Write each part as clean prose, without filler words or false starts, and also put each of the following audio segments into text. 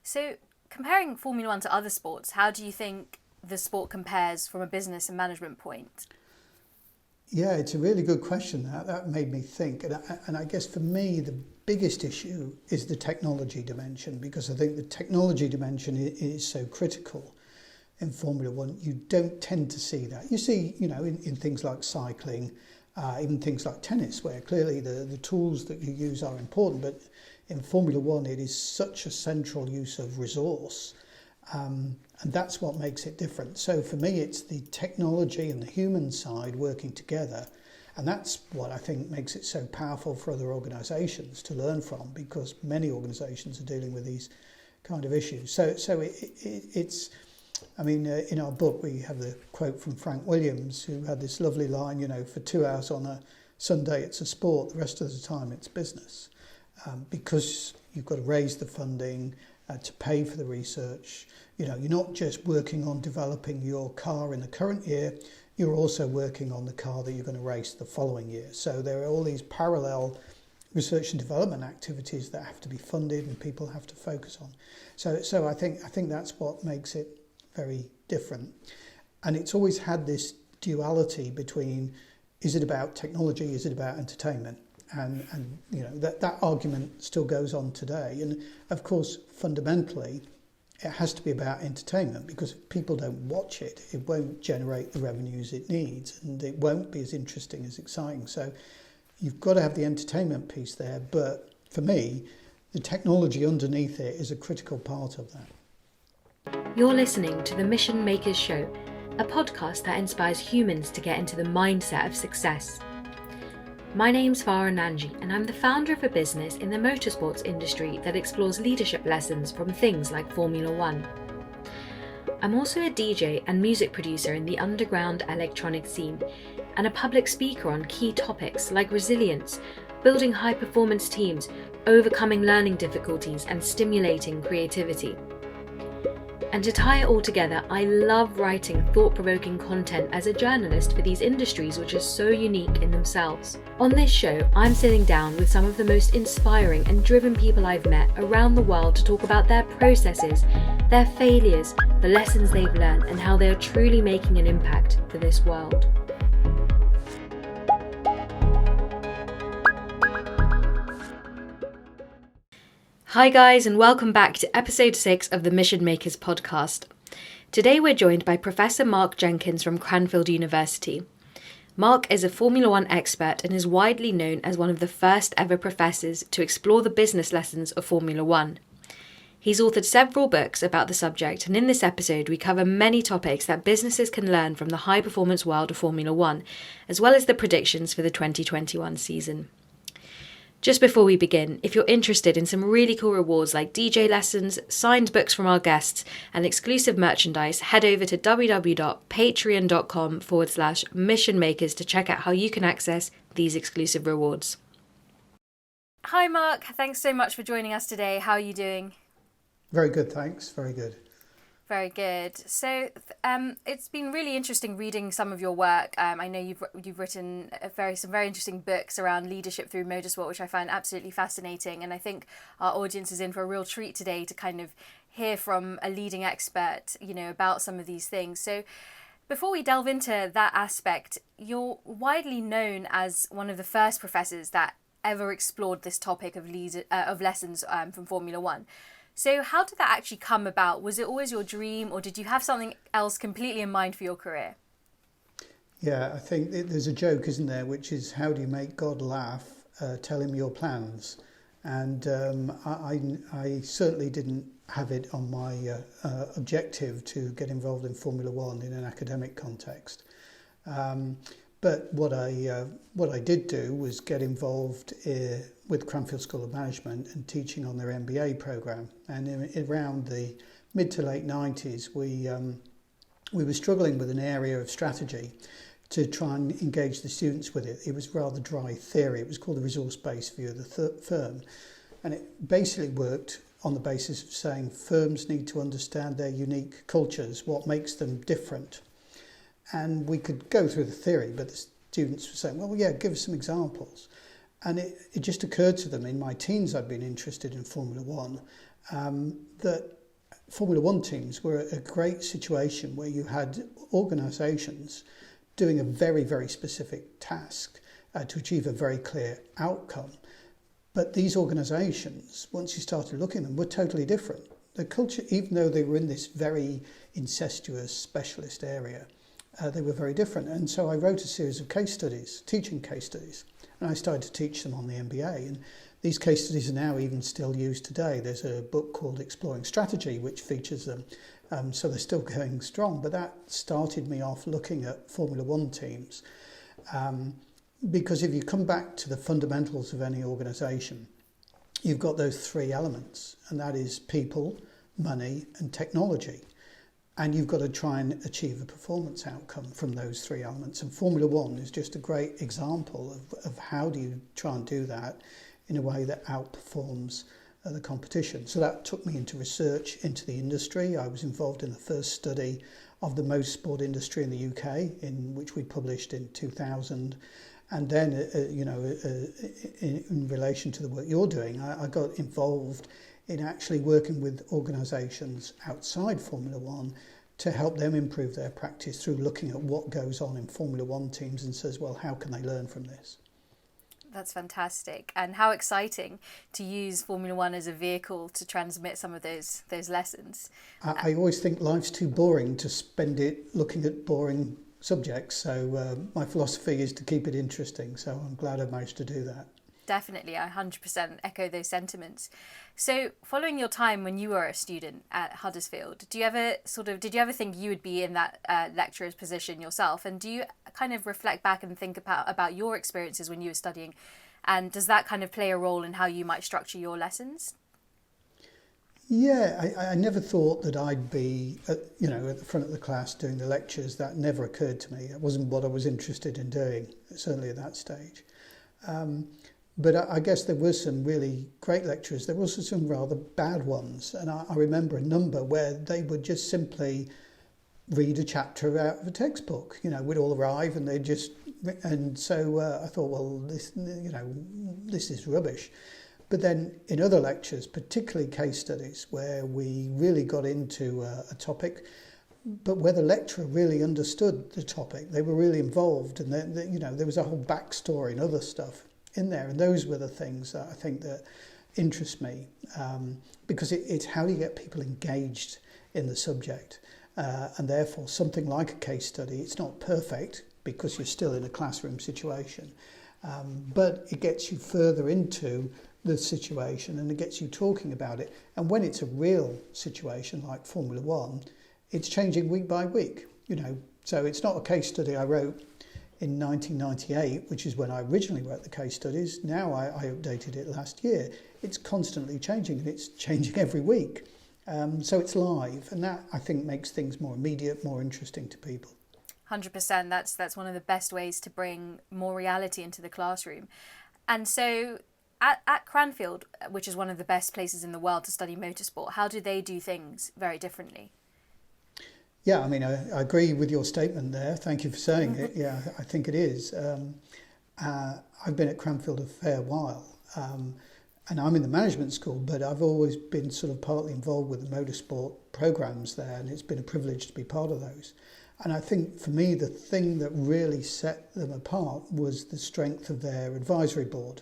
So, comparing Formula One to other sports, how do you think the sport compares from a business and management point? Yeah, it's a really good question. That made me think. And I guess for me, the biggest issue is the technology dimension, because I think the technology dimension is so critical in Formula One. You don't tend to see that. You see, in things like cycling, even things like tennis, where clearly the tools that you use are important. But in Formula One, it is such a central use of resource. And that's what makes it different. So for me, it's the technology and the human side working together. And that's what I think makes it so powerful for other organisations to learn from, because many organisations are dealing with these kind of issues. So it's, in our book, we have the quote from Frank Williams, who had this lovely line, for 2 hours on a Sunday, it's a sport. The rest of the time, it's business. Because you've got to raise the funding, to pay for the research. You're not just working on developing your car in the current year, you're also working on the car that you're going to race the following year. So there are all these parallel research and development activities that have to be funded and people have to focus on. So I think that's what makes it very different. And it's always had this duality between, is it about technology, is it about entertainment? And that argument still goes on today. And of course, fundamentally, it has to be about entertainment, because if people don't watch it, it won't generate the revenues it needs, and it won't be as interesting, as exciting. So you've got to have the entertainment piece there. But for me, the technology underneath it is a critical part of that. You're listening to the Mission Makers Show, a podcast that inspires humans to get into the mindset of success. My name's Farah Nanji, and I'm the founder of a business in the motorsports industry that explores leadership lessons from things like Formula One. I'm also a DJ and music producer in the underground electronic scene, and a public speaker on key topics like resilience, building high-performance teams, overcoming learning difficulties, and stimulating creativity. And to tie it all together, I love writing thought-provoking content as a journalist for these industries which are so unique in themselves. On this show, I'm sitting down with some of the most inspiring and driven people I've met around the world to talk about their processes, their failures, the lessons they've learned, and how they are truly making an impact for this world. Hi guys, and welcome back to episode 6 of the Mission Makers podcast. Today we're joined by Professor Mark Jenkins from Cranfield University. Mark is a Formula One expert and is widely known as one of the first ever professors to explore the business lessons of Formula One. He's authored several books about the subject, and in this episode we cover many topics that businesses can learn from the high-performance world of Formula One, as well as the predictions for the 2021 season. Just before we begin, if you're interested in some really cool rewards like DJ lessons, signed books from our guests, and exclusive merchandise, head over to www.patreon.com/missionmakers to check out how you can access these exclusive rewards. Hi Mark, thanks so much for joining us today. How are you doing? Very good, thanks. Very good. Very good. So it's been really interesting reading some of your work. I know you've written some very interesting books around leadership through motorsport, which I find absolutely fascinating. And I think our audience is in for a real treat today to kind of hear from a leading expert, about some of these things. So before we delve into that aspect, you're widely known as one of the first professors that ever explored this topic of lessons from Formula One. So how did that actually come about? Was it always your dream, or did you have something else completely in mind for your career? Yeah, I think there's a joke, isn't there, which is, how do you make God laugh? Tell him your plans. And I certainly didn't have it on my objective to get involved in Formula One in an academic context. But what I did do was get involved with Cranfield School of Management and teaching on their MBA program. And around the mid to late 90s, we were struggling with an area of strategy to try and engage the students with it. It was rather dry theory. It was called the resource-based view of the firm. And it basically worked on the basis of saying firms need to understand their unique cultures, what makes them different. And we could go through the theory, but the students were saying, well, yeah, give us some examples. And it just occurred to them, in my teens I'd been interested in Formula One, that Formula One teams were a great situation where you had organisations doing a very, very specific task to achieve a very clear outcome. But these organisations, once you started looking at them, were totally different. The culture, even though they were in this very incestuous specialist area, they were very different. And so I wrote a series of case studies, teaching case studies, and I started to teach them on the MBA. And these case studies are now even still used today. There's a book called Exploring Strategy, which features them. So they're still going strong. But that started me off looking at Formula One teams. Because if you come back to the fundamentals of any organisation, you've got those three elements, and that is people, money and technology. And you've got to try and achieve a performance outcome from those three elements. And Formula One is just a great example of how do you try and do that in a way that outperforms the competition. So that took me into research into the industry. I was involved in the first study of the motorsport industry in the UK, in which we published in 2000. And then, in relation to the work you're doing, I got involved in actually working with organisations outside Formula One to help them improve their practice through looking at what goes on in Formula One teams and says, well, how can they learn from this? That's fantastic. And how exciting to use Formula One as a vehicle to transmit some of those lessons. I always think life's too boring to spend it looking at boring subjects. So my philosophy is to keep it interesting. So I'm glad I managed to do that. Definitely, I 100% echo those sentiments. So, following your time when you were a student at Huddersfield, did you ever think you would be in that lecturer's position yourself? And do you kind of reflect back and think about your experiences when you were studying? And does that kind of play a role in how you might structure your lessons? Yeah, I never thought that I'd be, at the front of the class doing the lectures. That never occurred to me. It wasn't what I was interested in doing, certainly at that stage. But I guess there were some really great lecturers. There were also some rather bad ones. And I remember a number where they would just simply read a chapter out of a textbook. We'd all arrive and they'd just... And so I thought, well, this is rubbish. But then in other lectures, particularly case studies, where we really got into a topic, but where the lecturer really understood the topic, they were really involved, and there was a whole backstory and other stuff in there, and those were the things that I think that interest me, because it's how do you get people engaged in the subject, and therefore something like a case study. It's not perfect because you're still in a classroom situation, but it gets you further into the situation and it gets you talking about it. And when it's a real situation like Formula One, it's changing week by week. So it's not a case study I wrote in 1998, which is when I originally wrote the case studies. Now I updated it last year. It's constantly changing, and it's changing every week. So it's live, and that, I think, makes things more immediate, more interesting to people. 100%. That's one of the best ways to bring more reality into the classroom. And so at Cranfield, which is one of the best places in the world to study motorsport, how do they do things very differently? Yeah, I mean, I agree with your statement there. Thank you for saying it. Yeah, I think it is. I've been at Cranfield a fair while, and I'm in the management school, but I've always been sort of partly involved with the motorsport programs there, and it's been a privilege to be part of those. And I think for me, the thing that really set them apart was the strength of their advisory board.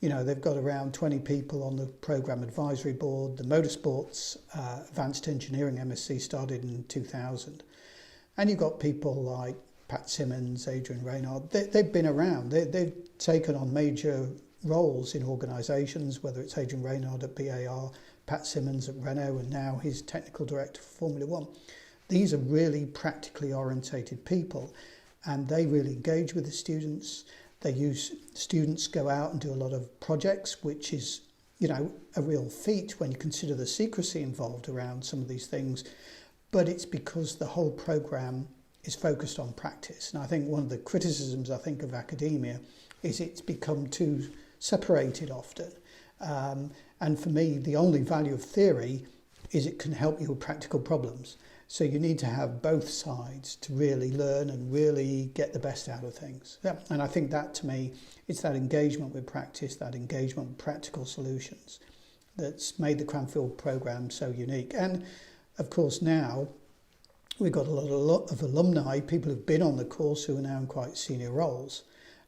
They've got around 20 people on the programme advisory board. The Motorsport's Advanced Engineering MSc started in 2000. And you've got people like Pat Simmons, Adrian Reynard. They've been around. They've taken on major roles in organisations, whether it's Adrian Reynard at BAR, Pat Simmons at Renault, and now he's technical director for Formula One. These are really practically orientated people, and they really engage with the students. Students go out and do a lot of projects, which is, a real feat when you consider the secrecy involved around some of these things. But it's because the whole programme is focused on practice. And I think one of the criticisms, of academia is it's become too separated often. And for me, the only value of theory is it can help you with practical problems. So you need to have both sides to really learn and really get the best out of things. Yeah. And I think that, to me, it's that engagement with practice, that engagement with practical solutions that's made the Cranfield programme so unique. And of course now we've got a lot of alumni, people who've been on the course who are now in quite senior roles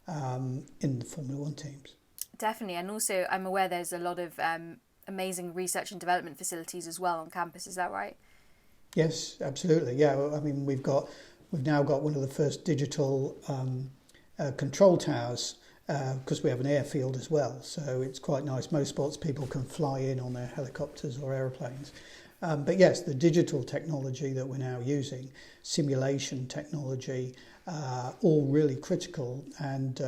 in the Formula One teams. Definitely, and also I'm aware there's a lot of amazing research and development facilities as well on campus. Is that right? Yes, absolutely. Yeah, I mean we've now got one of the first digital control towers because we have an airfield as well. So it's quite nice. Motorsports people can fly in on their helicopters or aeroplanes. But yes, the digital technology that we're now using, simulation technology, all really critical. And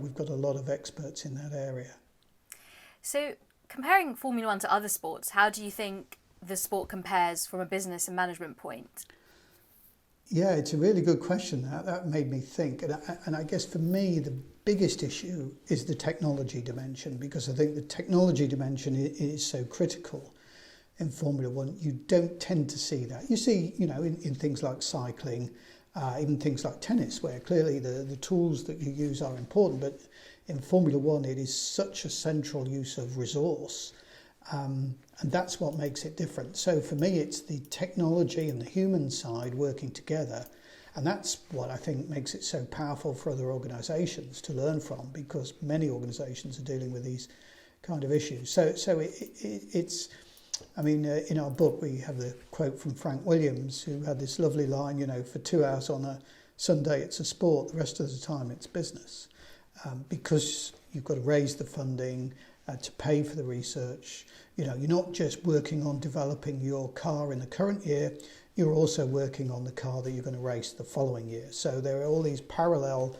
we've got a lot of experts in that area. So comparing Formula One to other sports, how do you think the sport compares from a business and management point? Yeah, it's a really good question. That made me think. And I guess for me, the biggest issue is the technology dimension, because I think the technology dimension is so critical. In Formula One, you don't tend to see that. You see, in things like cycling, even things like tennis, where clearly the tools that you use are important, but in Formula One, it is such a central use of resource, and that's what makes it different. So for me, it's the technology and the human side working together, and that's what I think makes it so powerful for other organisations to learn from, because many organisations are dealing with these kind of issues. So it's I mean, in our book, we have the quote from Frank Williams, who had this lovely line, for 2 hours on a Sunday, it's a sport, the rest of the time it's business. Because you've got to raise the funding to pay for the research. You're not just working on developing your car in the current year, you're also working on the car that you're going to race the following year. So there are all these parallel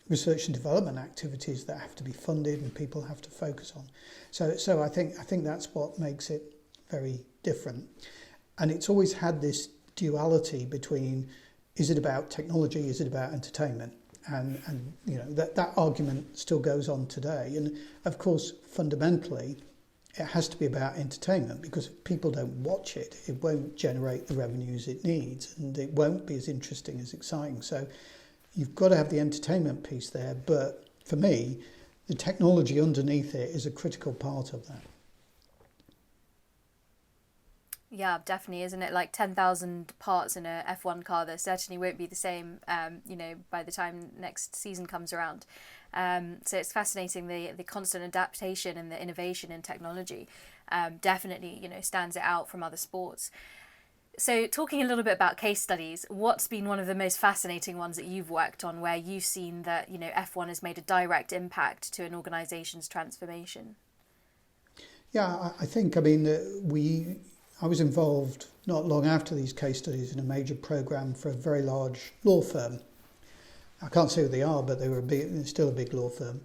research and development activities that have to be funded and people have to focus on. So I think that's what makes it very different. And it's always had this duality between, is it about technology, is it about entertainment? And that argument still goes on today. And of course, fundamentally, it has to be about entertainment, because if people don't watch it, it won't generate the revenues it needs, and it won't be as interesting, as exciting. So you've got to have the entertainment piece there. But for me, the technology underneath it is a critical part of that. Yeah, definitely, isn't it? Like 10,000 parts in a F1 car, that certainly won't be the same, by the time next season comes around. So it's fascinating, the constant adaptation and the innovation in technology definitely, stands it out from other sports. So talking a little bit about case studies, what's been one of the most fascinating ones that you've worked on where you've seen that, F1 has made a direct impact to an organisation's transformation? Yeah, I think, I was involved not long after these case studies in a major programme for a very large law firm. I can't say who they are, but they're still a big law firm.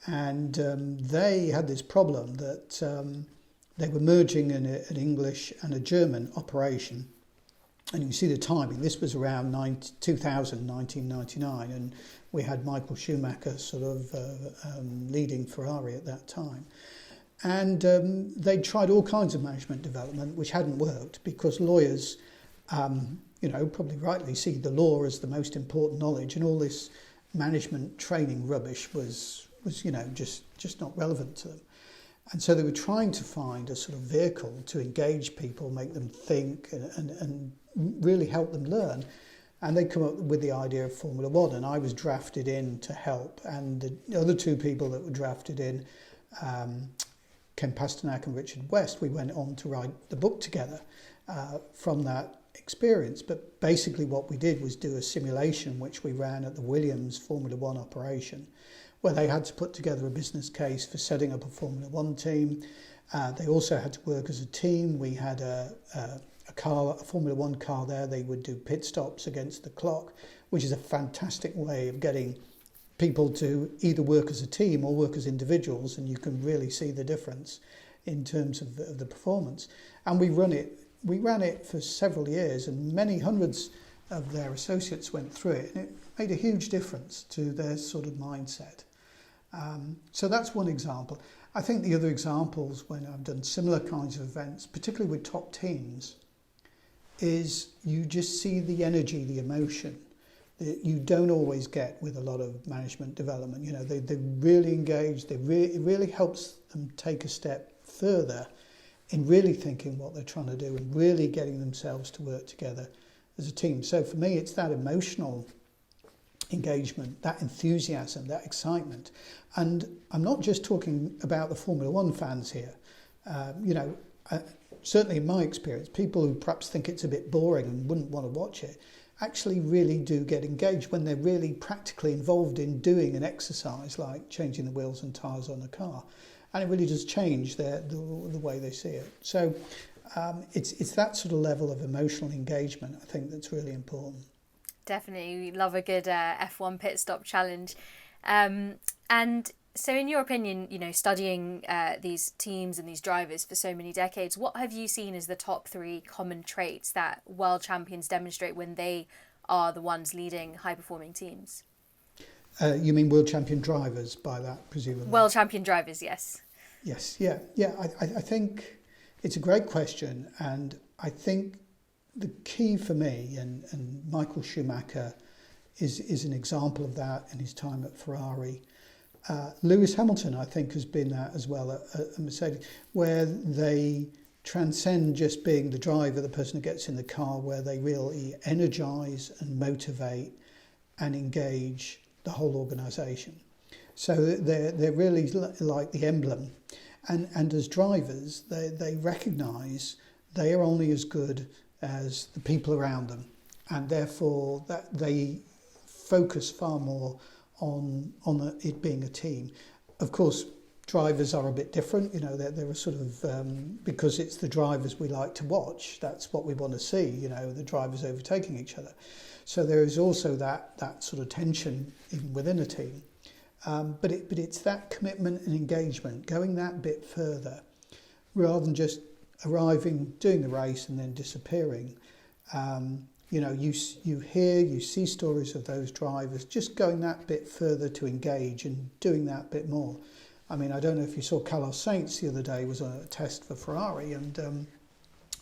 And they had this problem that they were merging an English and a German operation. And you see the timing. This was around 1999, and we had Michael Schumacher sort of leading Ferrari at that time. And they tried all kinds of management development, which hadn't worked, because lawyers, probably rightly see the law as the most important knowledge, and all this management training rubbish was just not relevant to them. And so they were trying to find a sort of vehicle to engage people, make them think, and really help them learn. And they come up with the idea of Formula One, and I was drafted in to help. And the other two people that were drafted in, Ken Pasternak and Richard West, we went on to write the book together from that experience. But basically what we did was do a simulation which we ran at the Williams Formula One operation, where they had to put together a business case for setting up a Formula One team. They also had to work as a team. We had a Formula One car there. They would do pit stops against the clock, which is a fantastic way of getting people to either work as a team or work as individuals, and you can really see the difference in terms of the performance. And we ran it for several years, and many hundreds of their associates went through it, and it made a huge difference to their sort of mindset. So that's one example. I think the other examples when I've done similar kinds of events, particularly with top teams, is you just see the energy, the emotion that you don't always get with a lot of management development. They're really engaged. It really helps them take a step further in really thinking what they're trying to do and really getting themselves to work together as a team. So for me, it's that emotional engagement, that enthusiasm, that excitement. And I'm not just talking about the Formula One fans here. Certainly in my experience, people who perhaps think it's a bit boring and wouldn't want to watch it actually really do get engaged when they're really practically involved in doing an exercise like changing the wheels and tyres on a car. And it really does change the way they see it. So it's that sort of level of emotional engagement, I think, that's really important. Definitely, we love a good F1 pit stop challenge. And so in your opinion, studying these teams and these drivers for so many decades, what have you seen as the top 3 common traits that world champions demonstrate when they are the ones leading high-performing teams? You mean world champion drivers by that, presumably? World champion drivers, yes. Yes, yeah. I think it's a great question, and I think the key for me, and Michael Schumacher is an example of that in his time at Ferrari. Lewis Hamilton, I think, has been that as well at Mercedes, where they transcend just being the driver, the person who gets in the car, where they really energise and motivate and engage the whole organisation. So they're really like the emblem. And as drivers, they recognise they are only as good as the people around them, and therefore that they focus far more on it being a team. Of course, drivers are a bit different. They're a sort of because it's the drivers we like to watch. That's what we want to see. The drivers overtaking each other. So there is also that sort of tension even within a team. But it's that commitment and engagement, going that bit further, rather than just arriving, doing the race and then disappearing. You see stories of those drivers just going that bit further to engage and doing that bit more. I mean, I don't know if you saw Carlos Sainz the other day was on a test for Ferrari, and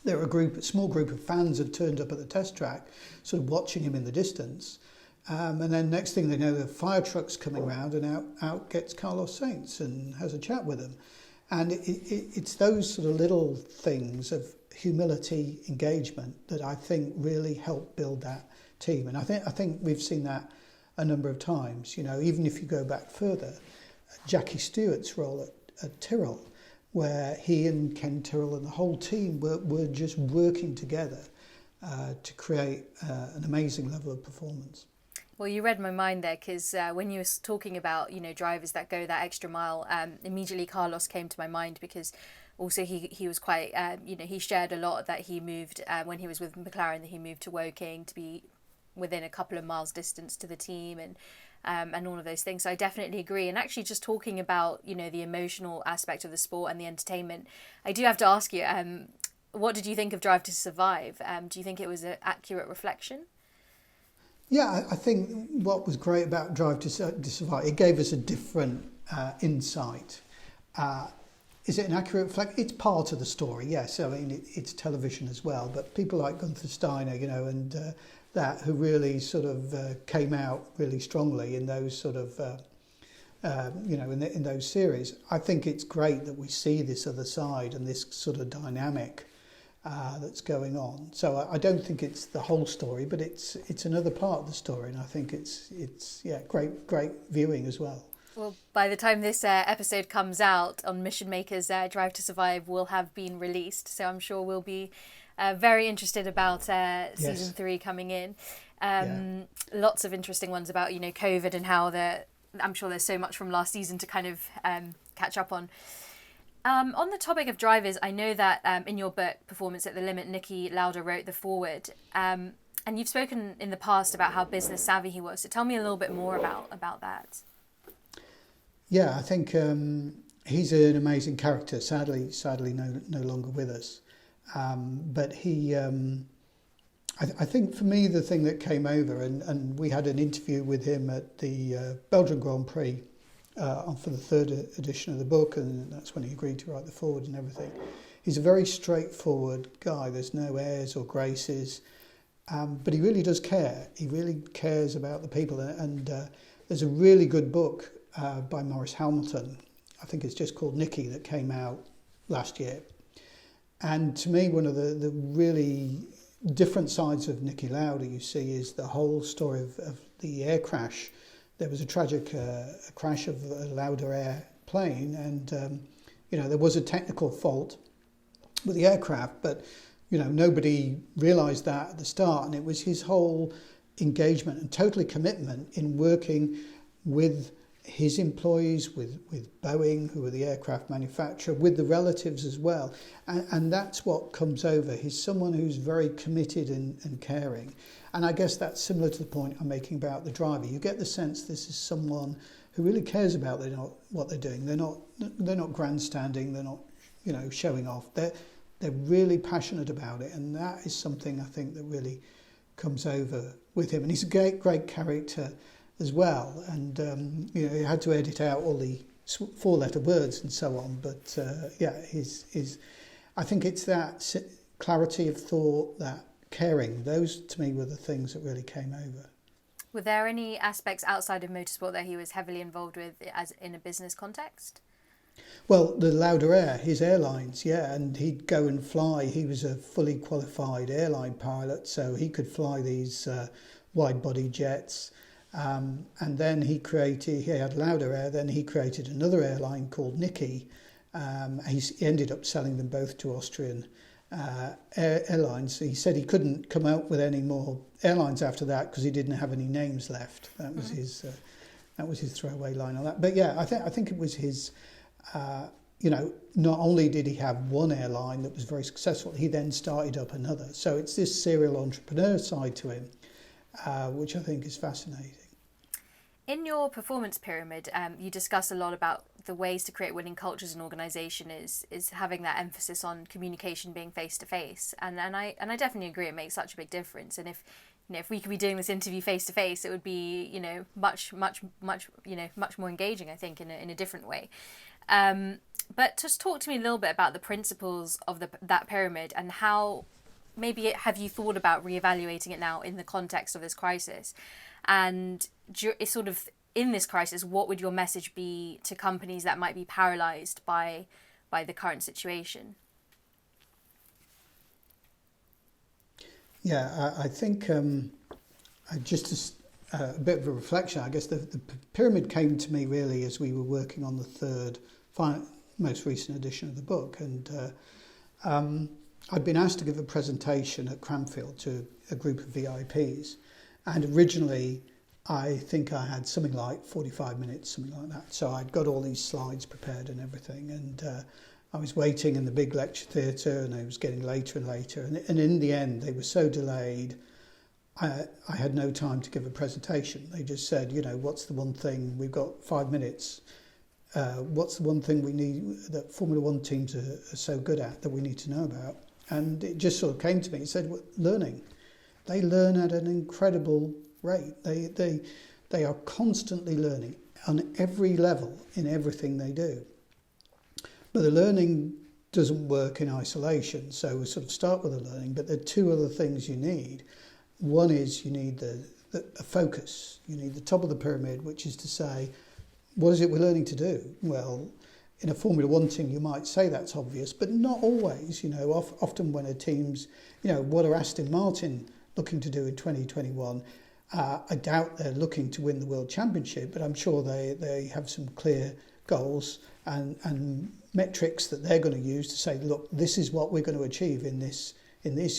there were a small group of fans had turned up at the test track, sort of watching him in the distance. And then next thing they know, the fire truck's coming around, and out gets Carlos Sainz and has a chat with him. And it's those sort of little things of humility, engagement that I think really help build that team. And I think we've seen that a number of times. Even if you go back further, Jackie Stewart's role at Tyrrell, where he and Ken Tyrrell and the whole team were just working together to create an amazing level of performance. Well, you read my mind there, because when you were talking about, drivers that go that extra mile, immediately Carlos came to my mind, because also he was quite, he shared a lot that he moved, when he was with McLaren, that he moved to Woking to be within a couple of miles distance to the team, and all of those things. So I definitely agree. And actually just talking about, the emotional aspect of the sport and the entertainment, I do have to ask you, what did you think of Drive to Survive? Do you think it was an accurate reflection? Yeah, I think what was great about Drive to Survive, it gave us a different insight. Is it an accurate reflection? It's part of the story, yes. I mean, it's television as well, but people like Gunther Steiner, and that who really sort of came out really strongly in those sort of, in those series. I think it's great that we see this other side and this sort of dynamic that's going on. So I don't think it's the whole story, but it's another part of the story, and I think it's great viewing as well. Well, by the time this episode comes out on Mission Makers, Drive to Survive will have been released, so I'm sure we'll be very interested about season 3 coming in. Lots of interesting ones about COVID and how I'm sure there's so much from last season to kind of catch up on. On the topic of drivers, I know that in your book, Performance at the Limit, Niki Lauda wrote the foreword. And you've spoken in the past about how business savvy he was. So tell me a little bit more about that. Yeah, I think he's an amazing character. Sadly no longer with us. But he, I think for me, the thing that came over, and we had an interview with him at the Belgian Grand Prix, for the 3rd edition of the book, and that's when he agreed to write the foreword and everything. He's a very straightforward guy. There's no airs or graces, but he really does care. He really cares about the people, and there's a really good book by Maurice Hamilton. I think it's just called Niki, that came out last year, And to me, one of the really different sides of Niki Lauda you see is the whole story of the air crash. There was a tragic crash of a Lauda airplane, and there was a technical fault with the aircraft, but nobody realised that at the start, and it was his whole engagement and totally commitment in working with his employees, with Boeing, who were the aircraft manufacturer, with the relatives as well. And that's what comes over. He's someone who's very committed and caring. And I guess that's similar to the point I'm making about the driver. You get the sense this is someone who really cares about what they're doing. They're not grandstanding, they're not showing off. They're really passionate about it, and that is something I think that really comes over with him. And he's a great character as well, and he had to edit out all the four-letter words and so on. But I think it's that clarity of thought, that caring. Those to me were the things that really came over. Were there any aspects outside of motorsport that he was heavily involved with, as in a business context? Well, the Lauda Air, his airlines, and he'd go and fly. He was a fully qualified airline pilot, so he could fly these wide-body jets. And then he had Lauda Air, then he created another airline called Niki. He ended up selling them both to Austrian airlines. He said he couldn't come out with any more airlines after that because he didn't have any names left. That was his throwaway line on that. But yeah, I think it was his. Not only did he have one airline that was very successful, he then started up another. So it's this serial entrepreneur side to him, which I think is fascinating. In your performance pyramid, you discuss a lot about the ways to create winning cultures in organisation is having that emphasis on communication being face to face, and I definitely agree. It makes such a big difference. And if we could be doing this interview face to face, it would be much more engaging, I think, in a different way. But just talk to me a little bit about the principles of that pyramid, and how maybe have you thought about reevaluating it now in the context of this crisis, and sort of in this crisis, what would your message be to companies that might be paralysed by the current situation? Yeah, I think just a bit of a reflection. I guess the pyramid came to me really as we were working on the third, most recent edition of the book, and I'd been asked to give a presentation at Cranfield to a group of VIPs, and originally I think I had something like 45 minutes, something like that. So I'd got all these slides prepared and everything, and I was waiting in the big lecture theatre, and it was getting later and later, and in the end they were so delayed I had no time to give a presentation. They just said, what's the one thing, we've got 5 minutes, what's the one thing we need that Formula One teams are so good at that we need to know about? And it just sort of came to me. It said, learning. They learn at an incredible rate. They are constantly learning on every level in everything they do. But the learning doesn't work in isolation. So we sort of start with the learning, but there are two other things you need. One is you need a focus. You need the top of the pyramid, which is to say, what is it we're learning to do? Well, in a Formula One team, you might say that's obvious, but not always. Often when a team's, what are Aston Martin looking to do in 2021? I doubt they're looking to win the World Championship, but I'm sure they have some clear goals and metrics that they're going to use to say, look, this is what we're going to achieve in this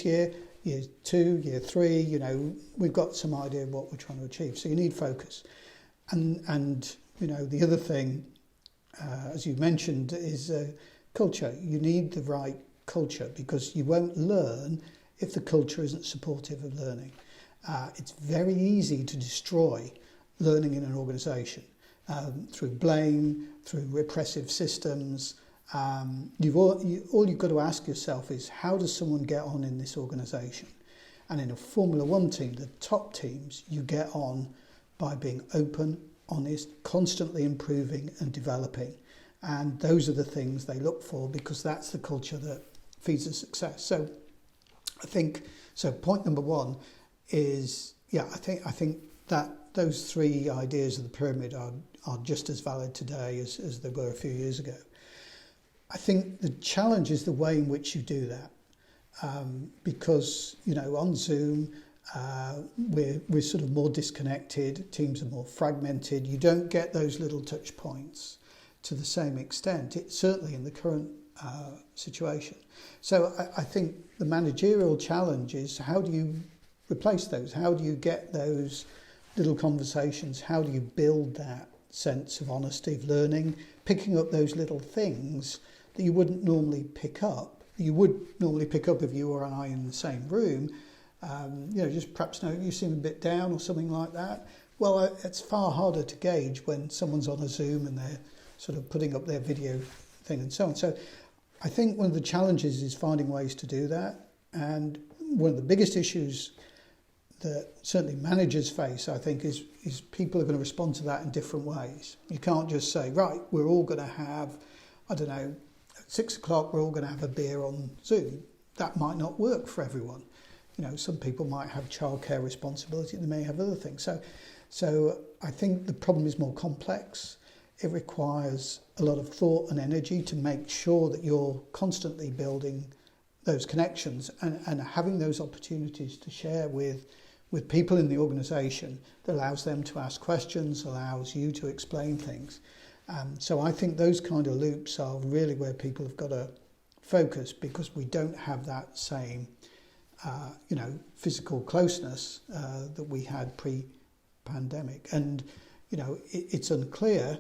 year, year 2, year 3. We've got some idea of what we're trying to achieve. So you need focus, and the other thing, as you mentioned, is culture. You need the right culture, because you won't learn if the culture isn't supportive of learning. It's very easy to destroy learning in an organisation through blame, through repressive systems. All you've got to ask yourself is, how does someone get on in this organisation? And in a Formula One team, the top teams, you get on by being open, honest, constantly improving and developing. And those are the things they look for, because that's the culture that feeds the success. So I think, point number one is, I think that those three ideas of the pyramid are just as valid today as they were a few years ago. I think the challenge is the way in which you do that. Because, on Zoom, we're sort of more disconnected, teams are more fragmented, you don't get those little touch points to the same extent, certainly in the current situation. So I think the managerial challenge is, how do you replace those? How do you get those little conversations? How do you build that sense of honesty, of learning, picking up those little things that you wouldn't normally pick up? You would normally pick up if you or I in the same room. Just perhaps, you seem a bit down or something like that. Well, it's far harder to gauge when someone's on a Zoom and they're sort of putting up their video thing and so on. So I think one of the challenges is finding ways to do that. And one of the biggest issues that certainly managers face, I think, is people are going to respond to that in different ways. You can't just say, right, we're all going to have, at 6 o'clock, we're all going to have a beer on Zoom. That might not work for everyone. Some people might have childcare responsibility, they may have other things. So I think the problem is more complex. It requires a lot of thought and energy to make sure that you're constantly building those connections and having those opportunities to share with people in the organisation that allows them to ask questions, allows you to explain things. So I think those kind of loops are really where people have got to focus, because we don't have that same physical closeness that we had pre-pandemic. And, it's unclear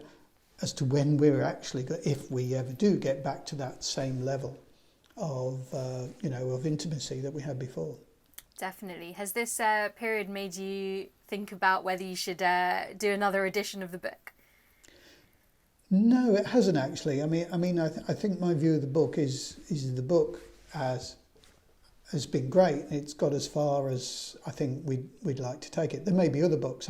as to when we're actually, if we ever do get back to that same level of intimacy that we had before. Definitely. Has this period made you think about whether you should do another edition of the book? No, it hasn't actually. I think my view of the book is the book has been great. It's got as far as I think we'd like to take it. There may be other books.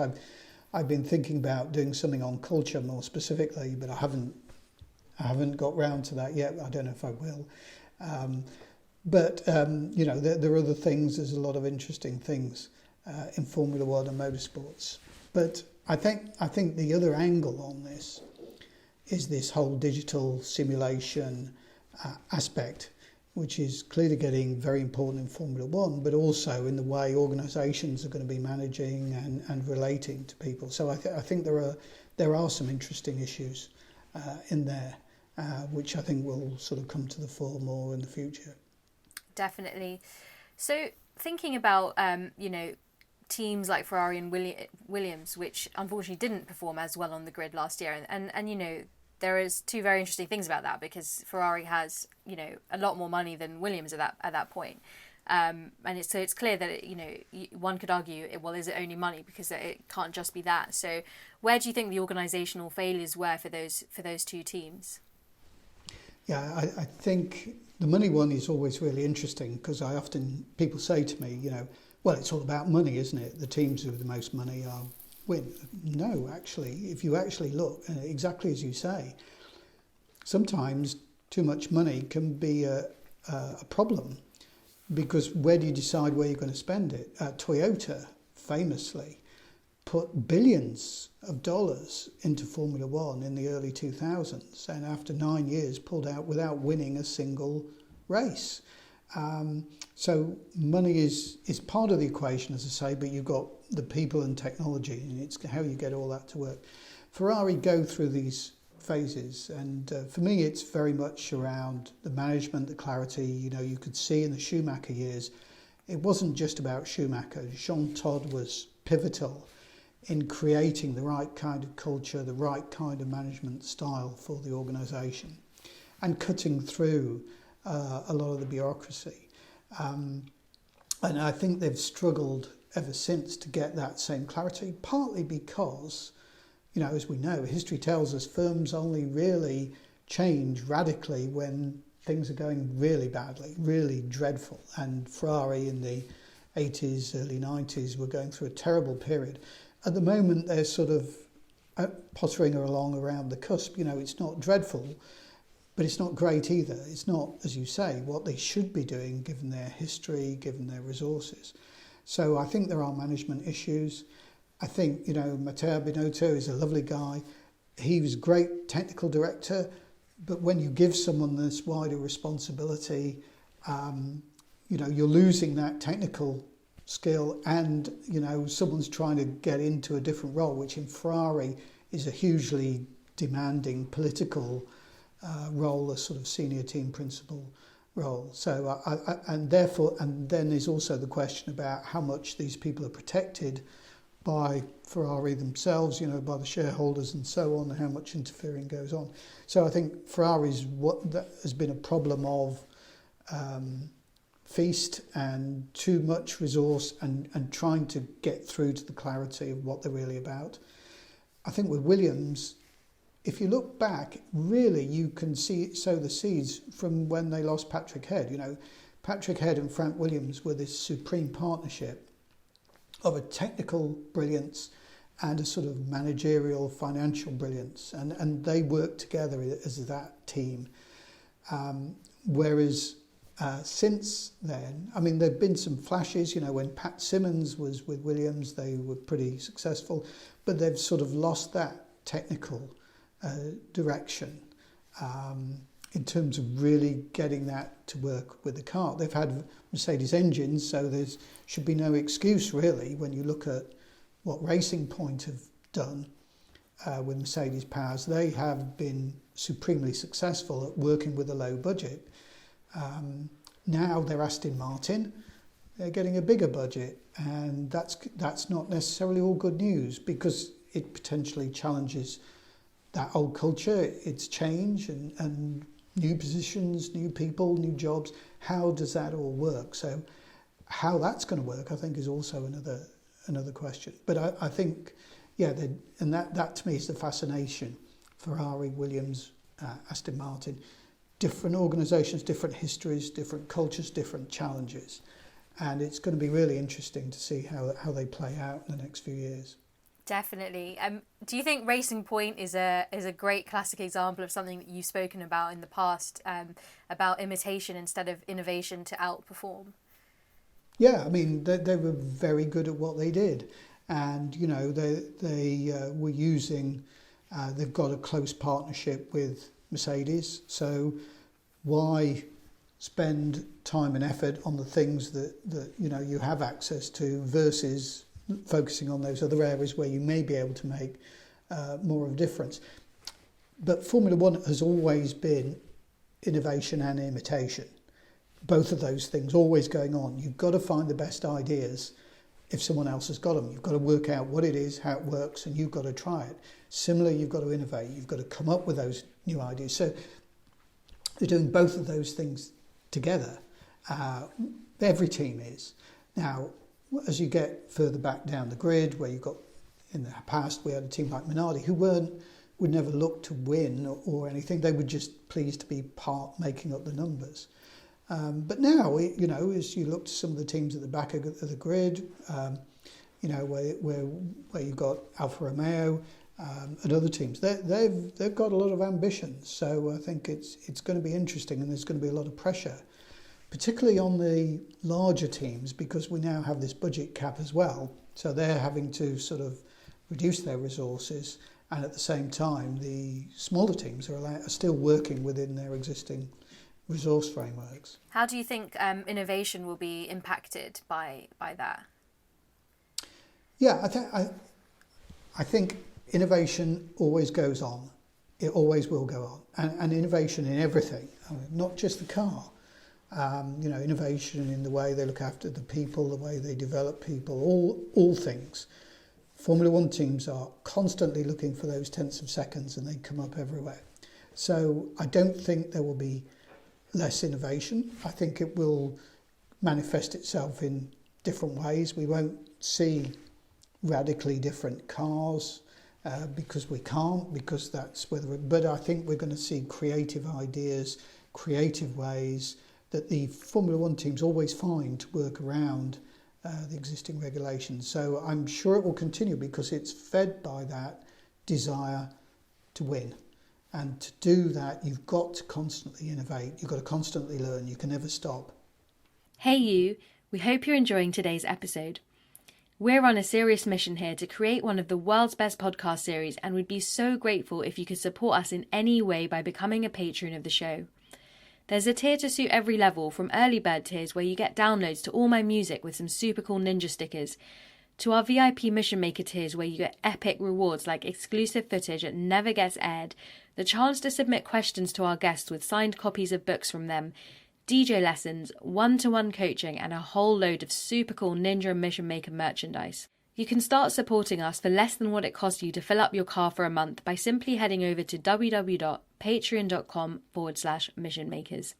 I've been thinking about doing something on culture more specifically, but I haven't got round to that yet. I don't know if I will. But there are other things. There's a lot of interesting things in Formula One and motorsports. But I think the other angle on this is this whole digital simulation aspect, which is clearly getting very important in Formula One, but also in the way organisations are going to be managing and relating to people. So I think there are some interesting issues in there, which I think will sort of come to the fore more in the future. Definitely. So thinking about teams like Ferrari and Williams, which unfortunately didn't perform as well on the grid last year, and there is two very interesting things about that, because Ferrari has a lot more money than Williams at that point, and it's clear that one could argue, well, is it only money, because it can't just be that. So where do you think the organisational failures were for those two teams? Yeah, I think the money one is always really interesting, because people say to me, well, it's all about money, isn't it? The teams with the most money win. No, actually, if you actually look, exactly as you say, sometimes too much money can be a problem, because where do you decide where you're going to spend it? Toyota famously put billions of dollars into Formula One in the early 2000s, and after 9 years pulled out without winning a single race. So money is part of the equation, as I say, but you've got the people and technology, and it's how you get all that to work. Ferrari go through these phases, and for me it's very much around the management, the clarity. You could see in the Schumacher years, it wasn't just about Schumacher. Jean Todt was pivotal in creating the right kind of culture, the right kind of management style for the organisation, and cutting through a lot of the bureaucracy. And I think they've struggled ever since to get that same clarity, partly because, as we know, history tells us firms only really change radically when things are going really badly, really dreadful. And Ferrari in the 80s, early 90s were going through a terrible period. At the moment, they're sort of pottering along around the cusp. It's not dreadful, but it's not great either. It's not, as you say, what they should be doing given their history, given their resources. So I think there are management issues. I think, Matteo Binotto is a lovely guy. He was a great technical director, but when you give someone this wider responsibility, you're losing that technical skill, and someone's trying to get into a different role, which in Ferrari is a hugely demanding political role, a sort of senior team principal role. So and then there's also the question about how much these people are protected by Ferrari themselves, by the shareholders and so on, and how much interfering goes on. So I think Ferrari's that has been a problem of feast and too much resource and trying to get through to the clarity of what they're really about. I think with Williams, if you look back, really you can sow the seeds from when they lost Patrick Head. Patrick Head and Frank Williams were this supreme partnership of a technical brilliance and a sort of managerial financial brilliance, and they worked together as that team. Whereas since then, there have been some flashes, when Pat Simmons was with Williams, they were pretty successful, but they've sort of lost that technical direction in terms of really getting that to work with the car. They've had Mercedes engines, so there should be no excuse really when you look at what Racing Point have done with Mercedes powers. They have been supremely successful at working with a low budget. Now they're Aston Martin, they're getting a bigger budget, and that's not necessarily all good news, because it potentially challenges that old culture, its change and new positions, new people, new jobs. How does that all work? So how that's going to work, I think, is also another question. But I think, and that to me is the fascination. Ferrari, Williams, Aston Martin, different organisations, different histories, different cultures, different challenges. And it's going to be really interesting to see how they play out in the next few years. Definitely. Do you think Racing Point is a great classic example of something that you've spoken about in the past, about imitation instead of innovation to outperform? Yeah, they were very good at what they did, and they were using. They've got a close partnership with Mercedes, so why spend time and effort on the things that you have access to versus focusing on those other areas where you may be able to make more of a difference. But Formula One has always been innovation and imitation. Both of those things always going on. You've got to find the best ideas if someone else has got them. You've got to work out what it is, how it works, and you've got to try it. Similarly, you've got to innovate. You've got to come up with those new ideas. So they're doing both of those things together. Every team is. Now, as you get further back down the grid, where you've got, in the past, we had a team like Minardi who would never look to win or anything. They were just pleased to be part making up the numbers. But now, as you look to some of the teams at the back of the grid, where you've got Alfa Romeo and other teams, they've got a lot of ambitions. So I think it's going to be interesting, and there's going to be a lot of pressure, particularly on the larger teams, because we now have this budget cap as well. So they're having to sort of reduce their resources, and at the same time, the smaller teams are still working within their existing resource frameworks. How do you think innovation will be impacted by that? Yeah, I think innovation always goes on. It always will go on, and innovation in everything, not just the car. Innovation in the way they look after the people, the way they develop people, all things. Formula One teams are constantly looking for those tenths of seconds, and they come up everywhere. So I don't think there will be less innovation. I think it will manifest itself in different ways. We won't see radically different cars because we can't, because that's but I think we're going to see creative ideas, creative ways that the Formula One teams always find to work around the existing regulations. So I'm sure it will continue, because it's fed by that desire to win. And to do that, you've got to constantly innovate. You've got to constantly learn. You can never stop. Hey you, we hope you're enjoying today's episode. We're on a serious mission here to create one of the world's best podcast series, and we'd be so grateful if you could support us in any way by becoming a patron of the show. There's a tier to suit every level, from early bird tiers where you get downloads to all my music with some super cool ninja stickers, to our VIP Mission Maker tiers where you get epic rewards like exclusive footage that never gets aired, the chance to submit questions to our guests with signed copies of books from them, DJ lessons, one-to-one coaching, and a whole load of super cool Ninja and Mission Maker merchandise. You can start supporting us for less than what it costs you to fill up your car for a month by simply heading over to www.patreon.com/Mission Makers.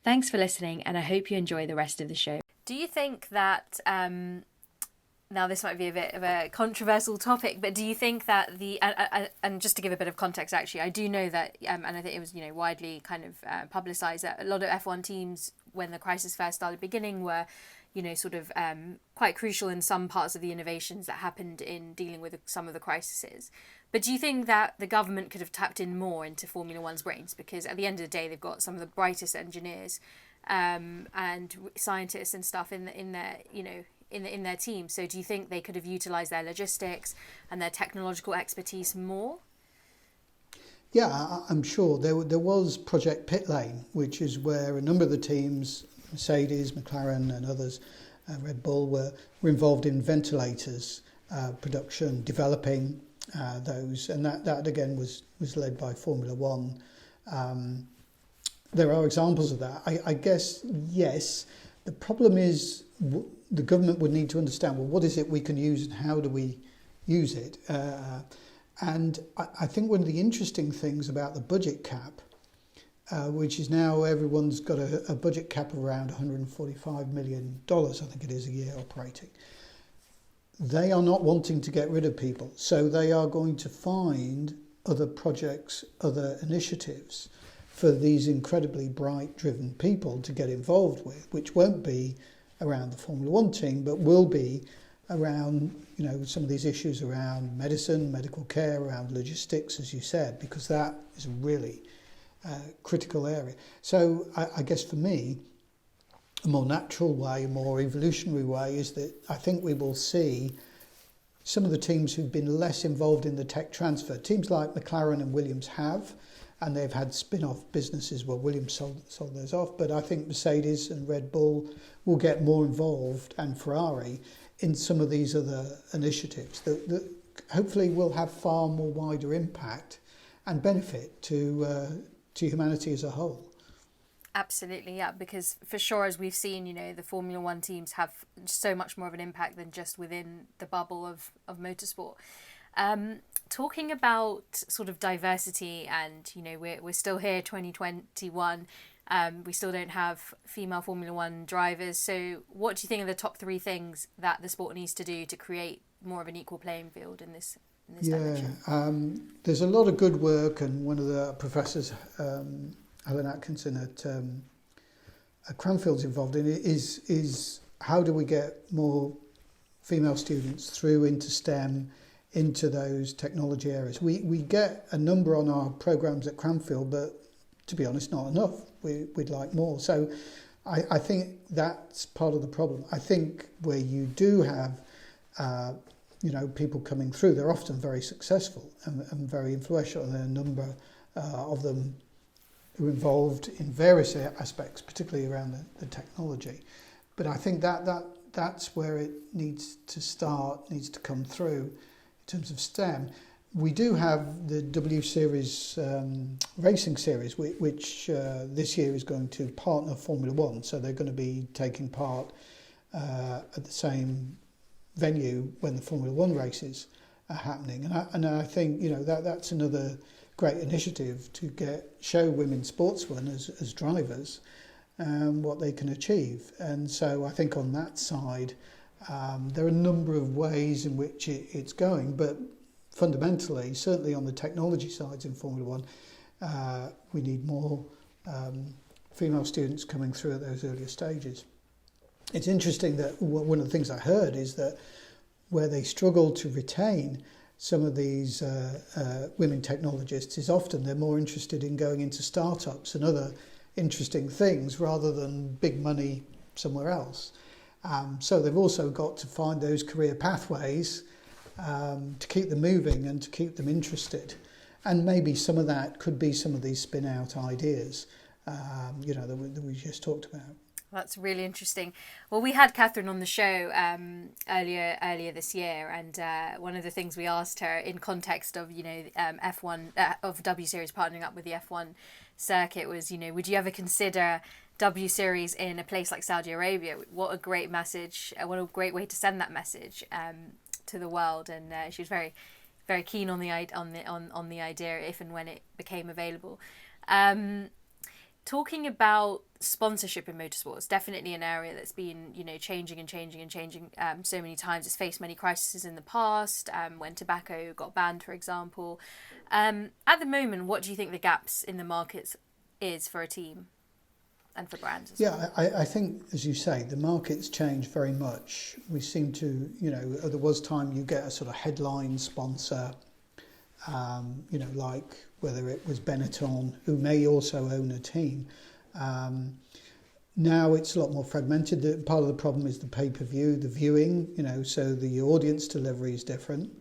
Thanks for listening, and I hope you enjoy the rest of the show. Do you think that, now this might be a bit of a controversial topic, but do you think that and just to give a bit of context actually, I do know that, and I think it was, widely kind of publicised that a lot of F1 teams, when the crisis first started beginning, were quite crucial in some parts of the innovations that happened in dealing with some of the crises. But do you think that the government could have tapped in more into Formula One's brains? Because at the end of the day, they've got some of the brightest engineers and scientists and stuff in their team. So do you think they could have utilised their logistics and their technological expertise more? Yeah, I'm sure. There was Project Pit Lane, which is where a number of the teams, Mercedes, McLaren and others, Red Bull, were involved in ventilators production, developing those, and that again was led by Formula One. There are examples of that. I guess, yes. The problem is the government would need to understand, well, what is it we can use and how do we use it? And I think one of the interesting things about the budget cap, which is now everyone's got a budget cap of around $145 million, I think it is, a year operating. They are not wanting to get rid of people. So they are going to find other projects, other initiatives for these incredibly bright, driven people to get involved with, which won't be around the Formula One team, but will be around, some of these issues around medicine, medical care, around logistics, as you said, because that is a really critical area. So I guess for me, a more natural way, a more evolutionary way is that I think we will see some of the teams who've been less involved in the tech transfer. Teams like McLaren and Williams have, and they've had spin-off businesses where Williams sold those off. But I think Mercedes and Red Bull will get more involved, and Ferrari, in some of these other initiatives that hopefully will have far more wider impact and benefit to humanity as a whole. Absolutely, yeah, because for sure, as we've seen, the Formula One teams have so much more of an impact than just within the bubble of motorsport. Talking about sort of diversity, and we're still here, 2021. We still don't have female Formula One drivers. So what do you think are the top 3 things that the sport needs to do to create more of an equal playing field in this dimension? There's a lot of good work, and one of the professors, Helen Atkinson at Cranfield's involved in it, is how do we get more female students through into STEM, into those technology areas. We get a number on our programmes at Cranfield, but to be honest, not enough. We'd like more. So I think that's part of the problem. I think where you do have people coming through, they're often very successful and very influential, and there are a number of them who are involved in various aspects, particularly around the technology. But I think that's where it needs to start, needs to come through in terms of STEM. We do have the W Series racing series, which this year is going to partner Formula One, so they're going to be taking part at the same venue when the Formula One races are happening. And I think that's another great initiative to show women sportsmen as drivers what they can achieve. And so I think on that side there are a number of ways in which it's going, but fundamentally, certainly on the technology sides in Formula One, we need more female students coming through at those earlier stages. It's interesting that one of the things I heard is that where they struggle to retain some of these women technologists is often they're more interested in going into startups and other interesting things rather than big money somewhere else. So they've also got to find those career pathways to keep them moving and to keep them interested. And maybe some of that could be some of these spin-out ideas, that we just talked about. That's really interesting. Well, we had Catherine on the show earlier this year, and one of the things we asked her in context of F1 of W Series partnering up with the F1 circuit was, would you ever consider W Series in a place like Saudi Arabia? What a great message! What a great way to send that message to the world. And she was very, very keen on the idea if and when it became available. Talking about sponsorship in motorsports, definitely an area that's been, changing so many times. It's faced many crises in the past, when tobacco got banned, for example. At the moment, what do you think the gaps in the markets is for a team and for brands as well? I think, as you say, the market's changed very much. We seem to, there was time you get a sort of headline sponsor, like whether it was Benetton, who may also own a team. Now it's a lot more fragmented. Part of the problem is the pay-per-view, the viewing, so the audience delivery is different.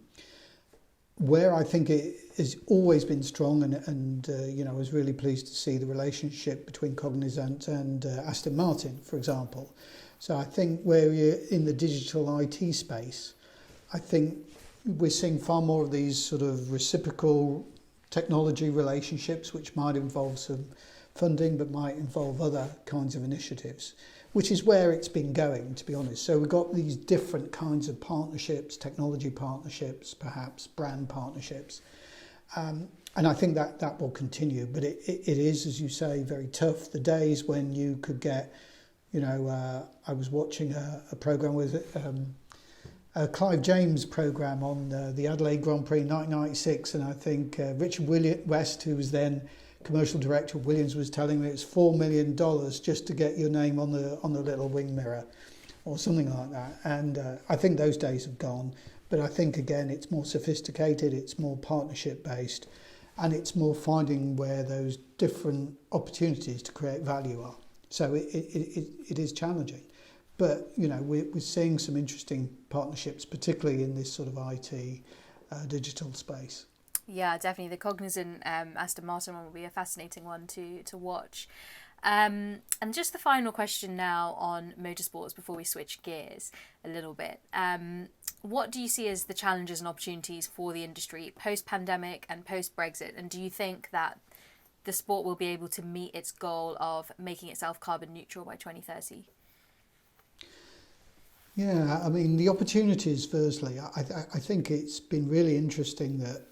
Where I think it has always been strong, and I was really pleased to see the relationship between Cognizant and Aston Martin, for example. So I think where you're in the digital IT space, I think we're seeing far more of these sort of reciprocal technology relationships, which might involve some funding, but might involve other kinds of initiatives, which is where it's been going, to be honest. So we've got these different kinds of partnerships, technology partnerships, perhaps brand partnerships. And I think that will continue, but it is, as you say, very tough. The days when you could get, I was watching a programme with a Clive James programme on the Adelaide Grand Prix 1996, and I think Richard West, who was then commercial director of Williams, was telling me it's $4 million just to get your name on the little wing mirror or something like that. And I think those days have gone, but I think again it's more sophisticated, it's more partnership based, and it's more finding where those different opportunities to create value are. So it is challenging. But, we're seeing some interesting partnerships, particularly in this sort of IT digital space. Yeah, definitely. The Cognizant Aston Martin one will be a fascinating one to watch. And just the final question now on motorsports before we switch gears a little bit. What do you see as the challenges and opportunities for the industry post-pandemic and post-Brexit? And do you think that the sport will be able to meet its goal of making itself carbon neutral by 2030? Yeah, I mean, the opportunities, firstly, I think it's been really interesting that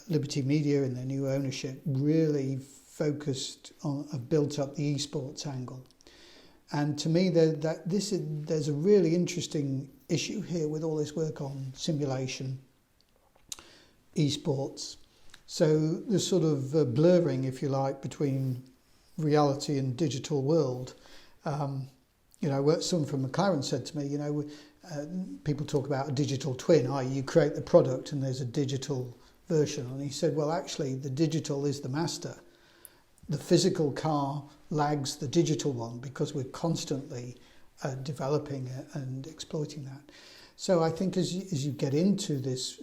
Liberty Media and their new ownership really have built up the esports angle. And to me, there's a really interesting issue here with all this work on simulation, esports. So the sort of blurring, if you like, between reality and digital world. Someone from McLaren said to me, people talk about a digital twin, i.e. you create the product and there's a digital version. And he said, well, actually, the digital is the master. The physical car lags the digital one because we're constantly developing and exploiting that. So I think as you get into this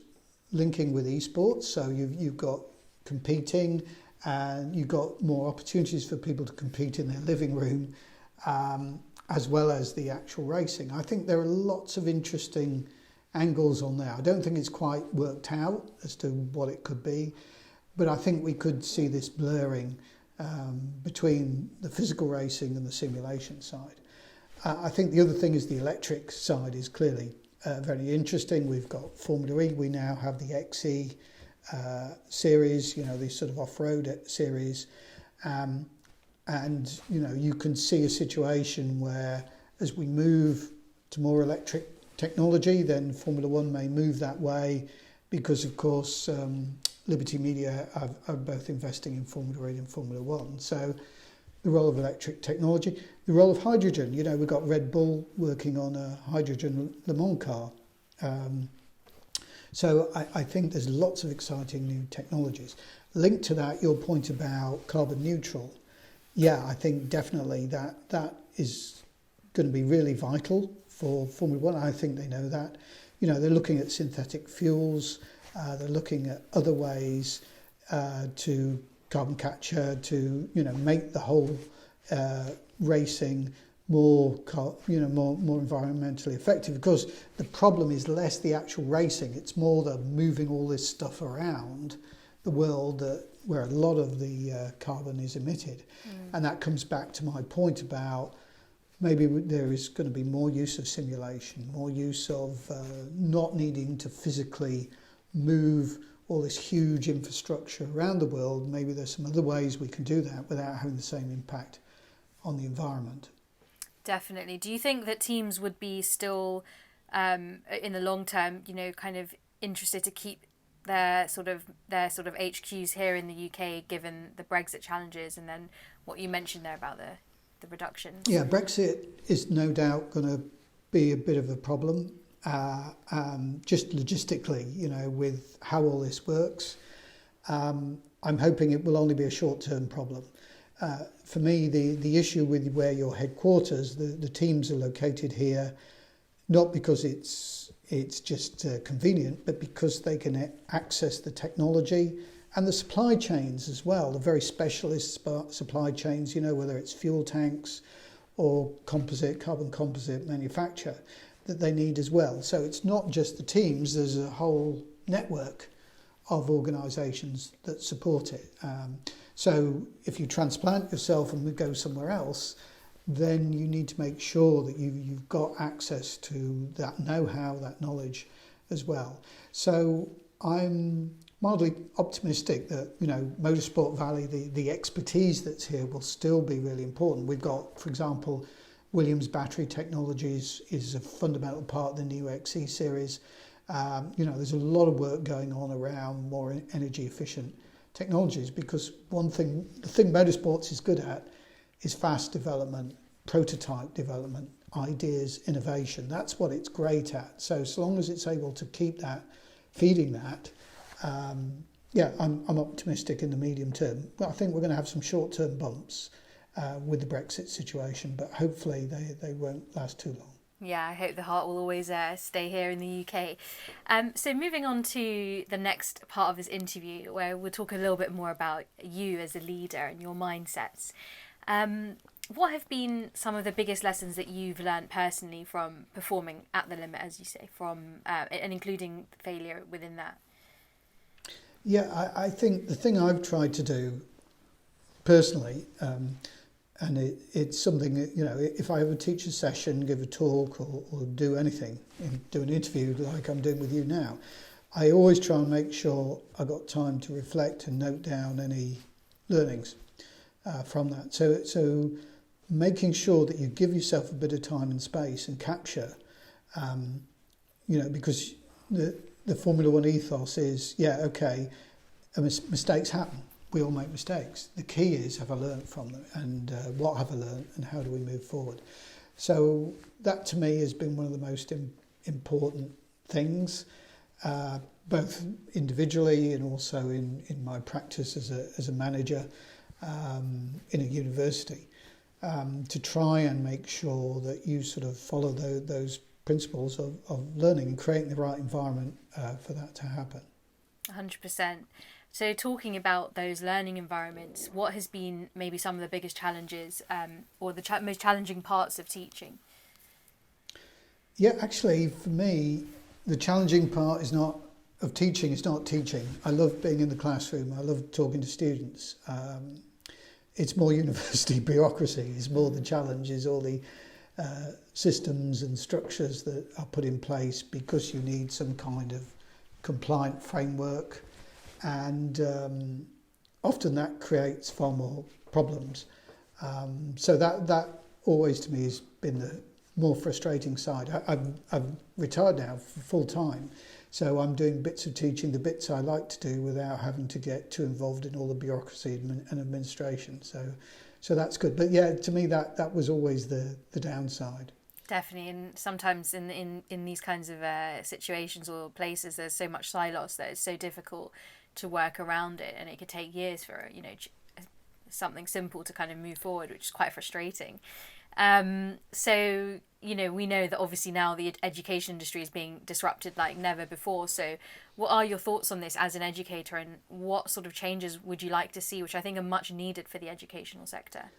linking with esports, so you've got competing and you've got more opportunities for people to compete in their living room, as well as the actual racing. I think there are lots of interesting angles on there. I don't think it's quite worked out as to what it could be, but I think we could see this blurring between the physical racing and the simulation side. I think the other thing is the electric side is clearly very interesting. We've got Formula E, we now have the XE series, these sort of off-road series. And, you can see a situation where as we move to more electric technology, then Formula One may move that way because, of course, Liberty Media are both investing in Formula E and Formula One. So the role of electric technology, the role of hydrogen. We've got Red Bull working on a hydrogen Le Mans car. So I think there's lots of exciting new technologies. Linked to that, your point about carbon neutral. Yeah, I think definitely that is going to be really vital for Formula One. I think they know that. You know, they're looking at synthetic fuels, they're looking at other ways to carbon capture, to, you know, make the whole racing more environmentally effective. Because the problem is less the actual racing, it's more the moving all this stuff around the world where a lot of the carbon is emitted. And that comes back to my point about maybe there is going to be more use of simulation, more use of not needing to physically move all this huge infrastructure around the world. Maybe there's some other ways we can do that without having the same impact on the environment. Definitely. Do you think that teams would be still, in the long term, you know, kind of interested to keep their sort of HQs here in the UK, given the Brexit challenges, and then what you mentioned there about the reductions? Yeah, Brexit is no doubt going to be a bit of a problem, just logistically, you know, with how all this works. I'm hoping it will only be a short-term problem. For me, the issue with where your headquarters, the teams are located here, not because it's just convenient, but because they can access the technology and the supply chains as well, the very specialist supply chains, you know, whether it's fuel tanks or carbon composite manufacture that they need as well. So it's not just the teams, there's a whole network of organisations that support it. So if you transplant yourself and go somewhere else, then you need to make sure that you've got access to that know-how, that knowledge as well. So I'm mildly optimistic that, you know, Motorsport Valley, the expertise that's here will still be really important. We've got, for example, Williams battery technologies is a fundamental part of the new XE series. You know, there's a lot of work going on around more energy efficient technologies, because the thing motorsports is good at is fast development, prototype development, ideas, innovation. That's what it's great at. So long as it's able to keep that, feeding that, I'm optimistic in the medium term. But I think we're going to have some short-term bumps with the Brexit situation, but hopefully they won't last too long. Yeah, I hope the heart will always stay here in the UK. So moving on to the next part of this interview, where we'll talk a little bit more about you as a leader and your mindsets. What have been some of the biggest lessons that you've learned personally from performing at the limit, as you say, and including failure within that? Yeah, I think the thing I've tried to do personally, and it's something that, you know, if I ever teach a session, give a talk or do anything, do an interview like I'm doing with you now, I always try and make sure I got time to reflect and note down any learnings from that. So making sure that you give yourself a bit of time and space and capture, you know, because the Formula One ethos is, mistakes happen. We all make mistakes. The key is, have I learned from them, and what have I learned, and how do we move forward? So that to me has been one of the most important things, both individually and also in my practice as a manager in a university, to try and make sure that you sort of follow those principles of learning and creating the right environment for that to happen. 100%. So talking about those learning environments, what has been maybe some of the biggest challenges or the most challenging parts of teaching? Yeah, actually, for me, the challenging part is not teaching. I love being in the classroom. I love talking to students. It's more university bureaucracy. It's more the challenges, all the systems and structures that are put in place because you need some kind of compliant framework. And often that creates far more problems. So that always to me has been the more frustrating side. I've retired now full time, so I'm doing bits of teaching, the bits I like to do without having to get too involved in all the bureaucracy and administration. So that's good. But yeah, to me that was always the downside. Definitely, and sometimes in these kinds of situations or places, there's so much silos that it's so difficult to work around it, and it could take years for, you know, something simple to kind of move forward, which is quite frustrating. So, we know that obviously now the education industry is being disrupted like never before. So what are your thoughts on this as an educator, and what sort of changes would you like to see, which I think are much needed for the educational sector?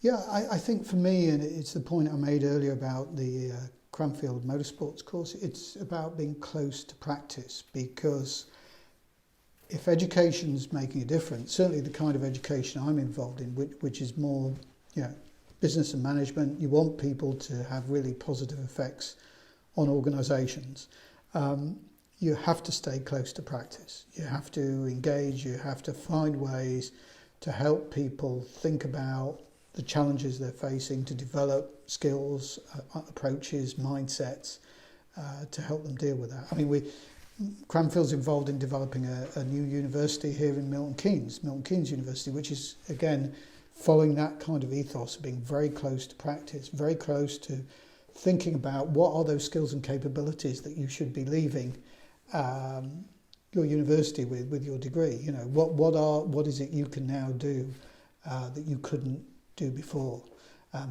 Yeah, I think for me, and it's the point I made earlier about the Cranfield Motorsports course, it's about being close to practice, because if education's making a difference, certainly the kind of education I'm involved in, which is more, business and management, you want people to have really positive effects on organisations. You have to stay close to practice. You have to engage, you have to find ways to help people think about the challenges they're facing, to develop skills, approaches, mindsets, to help them deal with that. I mean, Cranfield's involved in developing a new university here in Milton Keynes University, which is, again, following that kind of ethos of being very close to practice, very close to thinking about what are those skills and capabilities that you should be leaving your university with your degree. What is it you can now do that you couldn't do before?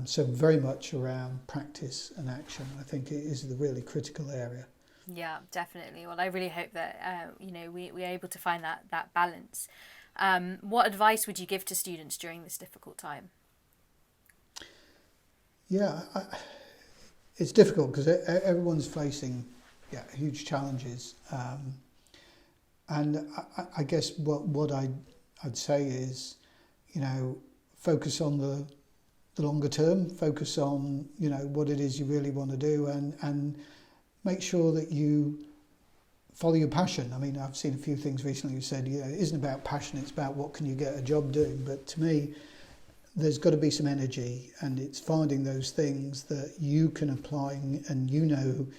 So very much around practice and action, I think, it is the really critical area. Yeah, definitely. Well, I really hope that we're able to find that balance. What advice would you give to students during this difficult time? Yeah, it's difficult because everyone's facing huge challenges, and I guess what I'd say is, focus on the longer term, focus on what it is you really want to do, and make sure that you follow your passion. I mean, I've seen a few things recently who said, it isn't about passion, it's about what can you get a job doing. But to me, there's got to be some energy, and it's finding those things that you can apply and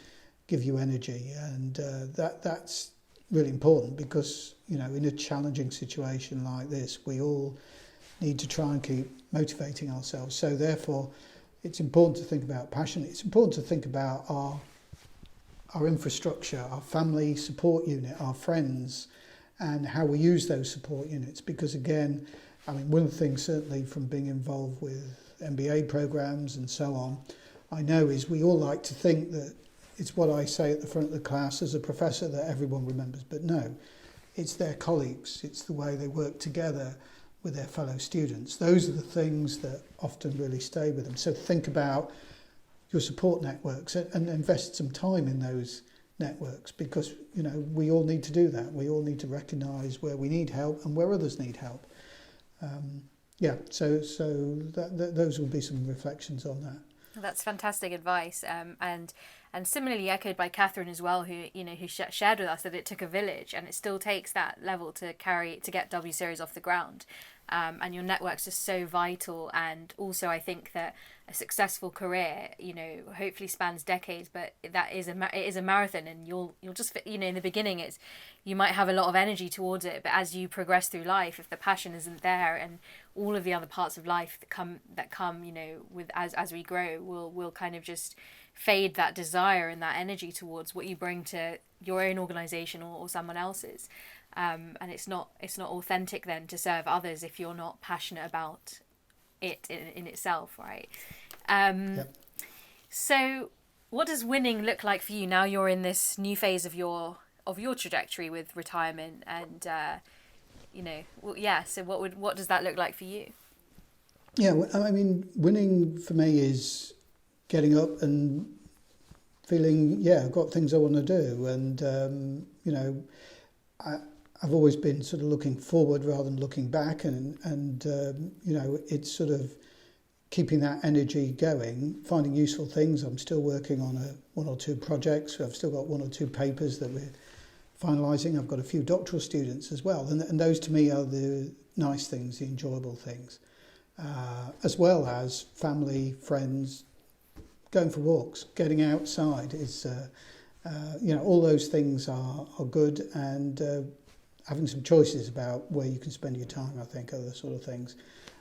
give you energy, and that's really important, because in a challenging situation like this, we all need to try and keep motivating ourselves. So therefore, it's important to think about passion. It's important to think about our infrastructure, our family support unit, our friends, and how we use those support units. Because again, I mean, one of the things certainly from being involved with MBA programs and so on, I know is we all like to think that it's what I say at the front of the class as a professor that everyone remembers. But no, it's their colleagues. It's the way they work together with their fellow students. Those are the things that often really stay with them. So think about your support networks and invest some time in those networks, because we all need to do that. We all need to recognise where we need help and where others need help. So those will be some reflections on that. That's fantastic advice, and similarly echoed by Catherine as well, who shared with us that it took a village, and it still takes that level to get W Series off the ground. And your networks are so vital, and also I think that a successful career, hopefully spans decades, but it is a marathon, and you'll just in the beginning you might have a lot of energy towards it, but as you progress through life, if the passion isn't there, and all of the other parts of life that come with as we grow, will kind of just fade that desire and that energy towards what you bring to your own organisation or someone else's. And it's not authentic then to serve others if you're not passionate about it in itself, right? Yep. So what does winning look like for you now? You're in this new phase of your trajectory with retirement, and so what does that look like for you? Yeah, I mean, winning for me is getting up and feeling, I've got things I want to do, and I've always been sort of looking forward rather than looking back, and it's sort of keeping that energy going, finding useful things. I'm still working on one or two projects. I've still got one or two papers that we're finalising. I've got a few doctoral students as well, and those to me are the nice things, the enjoyable things, as well as family, friends, going for walks, getting outside is, all those things are good, and having some choices about where you can spend your time, I think, are the sort of things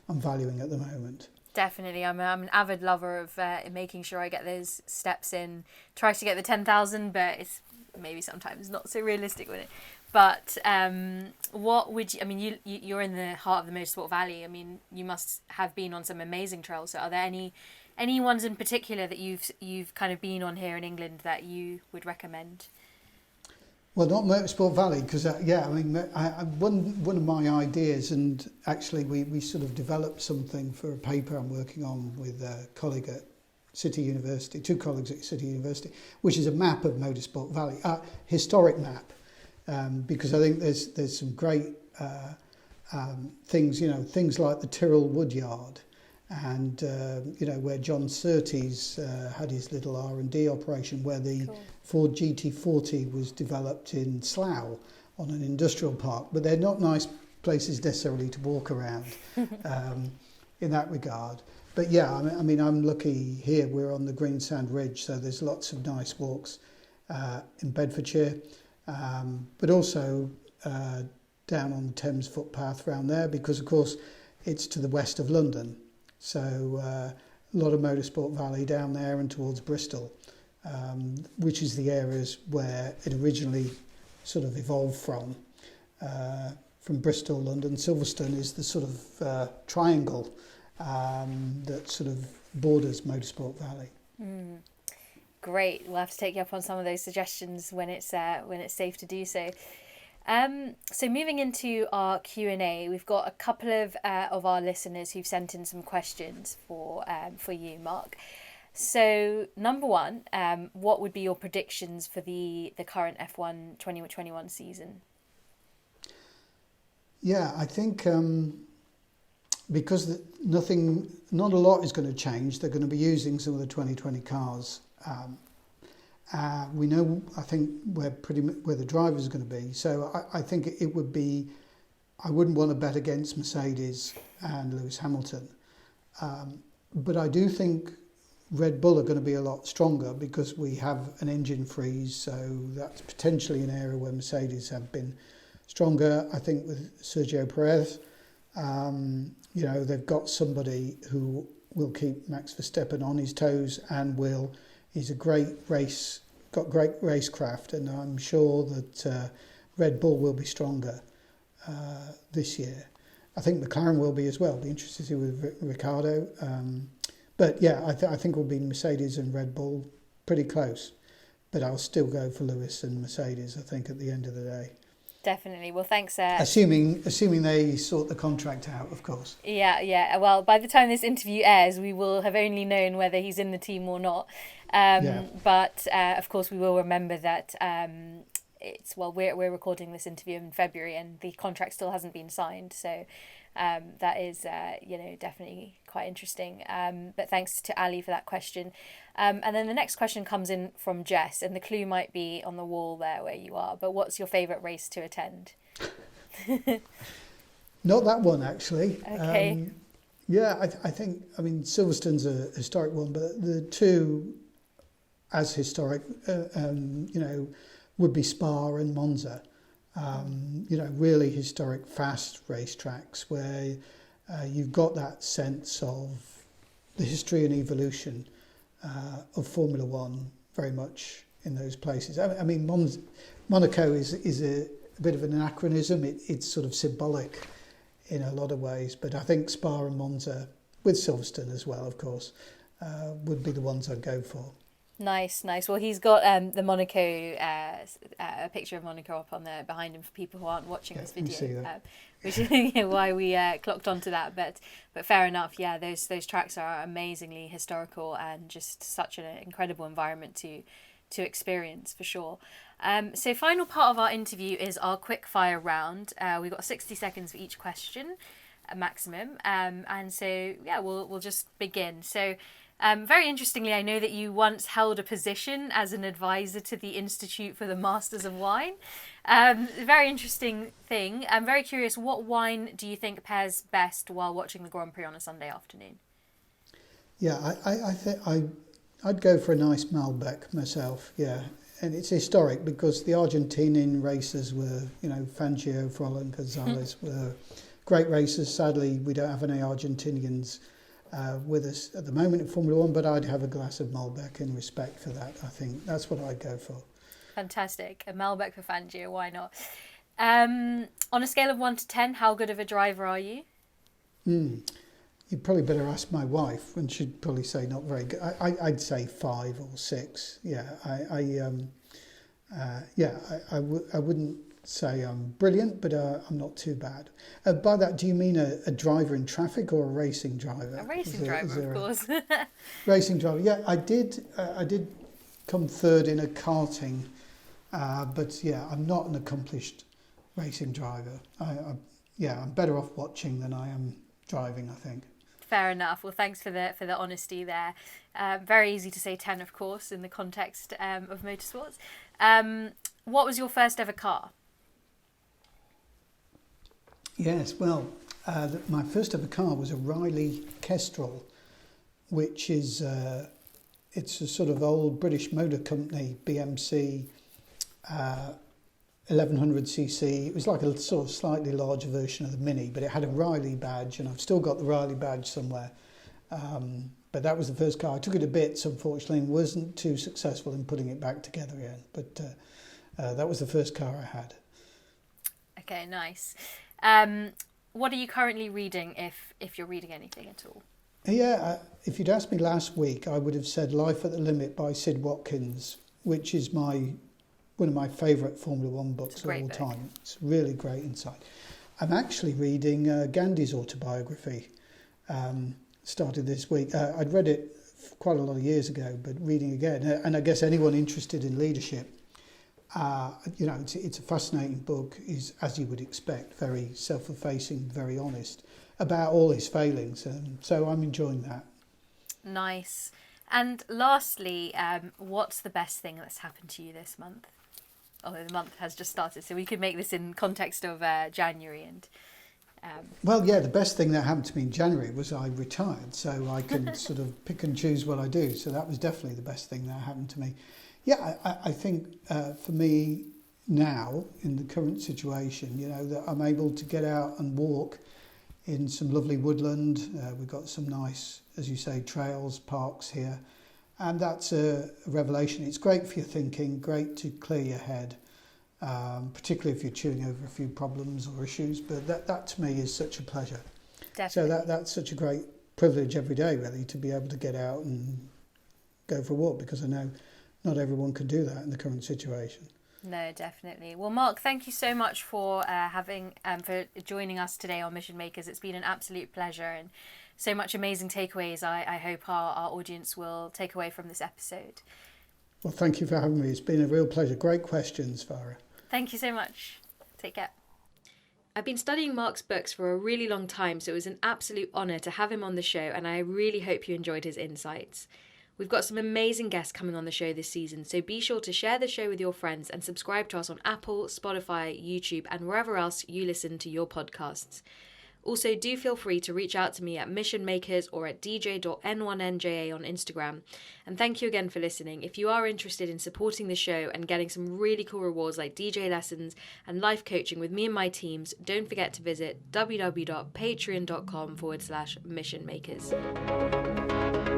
I'm valuing at the moment. Definitely. I'm an avid lover of making sure I get those steps in. Try to get the 10,000, but it's maybe sometimes not so realistic with it. But what would you? I mean, you're in the heart of the Motorsport Valley. I mean, you must have been on some amazing trails. So, are there any ones in particular that you've kind of been on here in England that you would recommend? Well, not Motorsport Valley, because one of my ideas, and actually we sort of developed something for a paper I'm working on with a colleague at City University, two colleagues at City University, which is a map of Motorsport Valley, historic map, because I think there's some great things, things like the Tyrrell Woodyard, and where John Surtees had his little R&D operation, where the Ford GT40 was developed in Slough on an industrial park. But they're not nice places necessarily to walk around in that regard. But yeah, I mean, I'm lucky here. We're on the Greensand Ridge, so there's lots of nice walks in Bedfordshire, but also down on the Thames footpath around there, because of course it's to the west of London. So a lot of Motorsport Valley down there and towards Bristol, which is the areas where it originally sort of evolved from Bristol, London. Silverstone is the sort of triangle that sort of borders Motorsport Valley. Great. We'll have to take you up on some of those suggestions when it's safe to do so. So moving into our Q&A, we've got a couple of our listeners who've sent in some questions for you, Mark. So number one, what would be your predictions for the current F1 2021 season? Yeah, I think because not a lot is going to change. They're going to be using some of the 2020 cars. We know, I think, where the drivers are going to be. So I think it would be, I wouldn't want to bet against Mercedes and Lewis Hamilton. But I do think Red Bull are going to be a lot stronger because we have an engine freeze. So that's potentially an area where Mercedes have been stronger. I think with Sergio Perez, they've got somebody who will keep Max Verstappen on his toes and he's got great racecraft, and I'm sure that Red Bull will be stronger this year. I think McLaren will be as well. Be interested to see with Ricciardo. But yeah, I think it will be Mercedes and Red Bull pretty close. But I'll still go for Lewis and Mercedes, I think, at the end of the day. Definitely. Well, thanks. Assuming they sort the contract out, of course. Yeah. Well, by the time this interview airs, we will have only known whether he's in the team or not. But of course, we will remember that we're recording this interview in February, and the contract still hasn't been signed. So that is definitely quite interesting. But thanks to Ali for that question. And then the next question comes in from Jess, and the clue might be on the wall there where you are. But what's your favourite race to attend? Not that one, actually. Okay. I think Silverstone's a historic one, but the two as historic, would be Spa and Monza. Really historic, fast racetracks where you've got that sense of the history and evolution of Formula One very much in those places. I mean, Monaco is a bit of an anachronism. It's sort of symbolic in a lot of ways, but I think Spa and Monza, with Silverstone as well, of course, would be the ones I'd go for. Nice. Well, he's got the Monaco, a picture of Monaco up on there behind him for people who aren't watching this video, which is why we clocked onto that. But fair enough. Yeah, those tracks are amazingly historical and just such an incredible environment to experience for sure. So final part of our interview is our quickfire round. We've got 60 seconds for each question, a maximum. And so we'll just begin. So. Very interestingly, I know that you once held a position as an advisor to the Institute for the Masters of Wine. Very interesting thing. I'm very curious, what wine do you think pairs best while watching the Grand Prix on a Sunday afternoon? Yeah, I think I'd go for a nice Malbec myself, yeah. And it's historic because the Argentinian racers were, Fangio, Froland, Gonzalez were great racers. Sadly, we don't have any Argentinians with us at the moment in Formula One, but I'd have a glass of Malbec in respect for that. I think that's what I'd go for. Fantastic. A Malbec for Fangio, why not? On a scale of 1 to 10, how good of a driver are you? You'd probably better ask my wife, and she'd probably say not very good. I'd say 5 or 6. Yeah, I wouldn't say I'm brilliant, but I'm not too bad. By that, do you mean a driver in traffic or a racing driver? A racing driver, of course. Racing driver. Yeah, I did come third in a karting, but yeah, I'm not an accomplished racing driver. I'm better off watching than I am driving, I think. Fair enough. Well, thanks for the honesty there. Very easy to say 10, of course, in the context of motorsports. What was your first ever car? Yes, well, my first ever car was a Riley Kestrel, which is it's a sort of old British Motor Company BMC 1100cc. It was like a sort of slightly larger version of the Mini, but it had a Riley badge, and I've still got the Riley badge somewhere. But that was the first car. I took it to bits, unfortunately, and wasn't too successful in putting it back together again. But that was the first car I had. Okay, nice. What are you currently reading, if you're reading anything at all? Yeah, if you'd asked me last week, I would have said Life at the Limit by Sid Watkins, which is one of my favourite Formula One books of all time. It's really great insight. I'm actually reading Gandhi's autobiography, started this week. I'd read it quite a lot of years ago, but reading again, and I guess anyone interested in leadership, it's a fascinating book, is, as you would expect, very self-effacing, very honest, about all his failings, so I'm enjoying that. Nice. And lastly, what's the best thing that's happened to you this month? Although the month has just started, so we could make this in context of January. And well, yeah, the best thing that happened to me in January was I retired, so I can sort of pick and choose what I do. So that was definitely the best thing that happened to me. Yeah, I think for me now, in the current situation, that I'm able to get out and walk in some lovely woodland. We've got some nice, as you say, trails, parks here. And that's a revelation. It's great for your thinking, great to clear your head, particularly if you're chewing over a few problems or issues. But that to me is such a pleasure. Definitely. So that's such a great privilege every day, really, to be able to get out and go for a walk, because I know not everyone can do that in the current situation. No, definitely. Well, Mark, thank you so much for for joining us today on Mission Makers. It's been an absolute pleasure, and so much amazing takeaways I hope our audience will take away from this episode. Well, thank you for having me. It's been a real pleasure. Great questions, Farah. Thank you so much. Take care. I've been studying Mark's books for a really long time, so it was an absolute honour to have him on the show, and I really hope you enjoyed his insights. We've got some amazing guests coming on the show this season, so be sure to share the show with your friends and subscribe to us on Apple, Spotify, YouTube, and wherever else you listen to your podcasts. Also, do feel free to reach out to me at Mission Makers or at dj.n1nja on Instagram. And thank you again for listening. If you are interested in supporting the show and getting some really cool rewards like DJ lessons and life coaching with me and my teams, don't forget to visit www.patreon.com/missionmakers.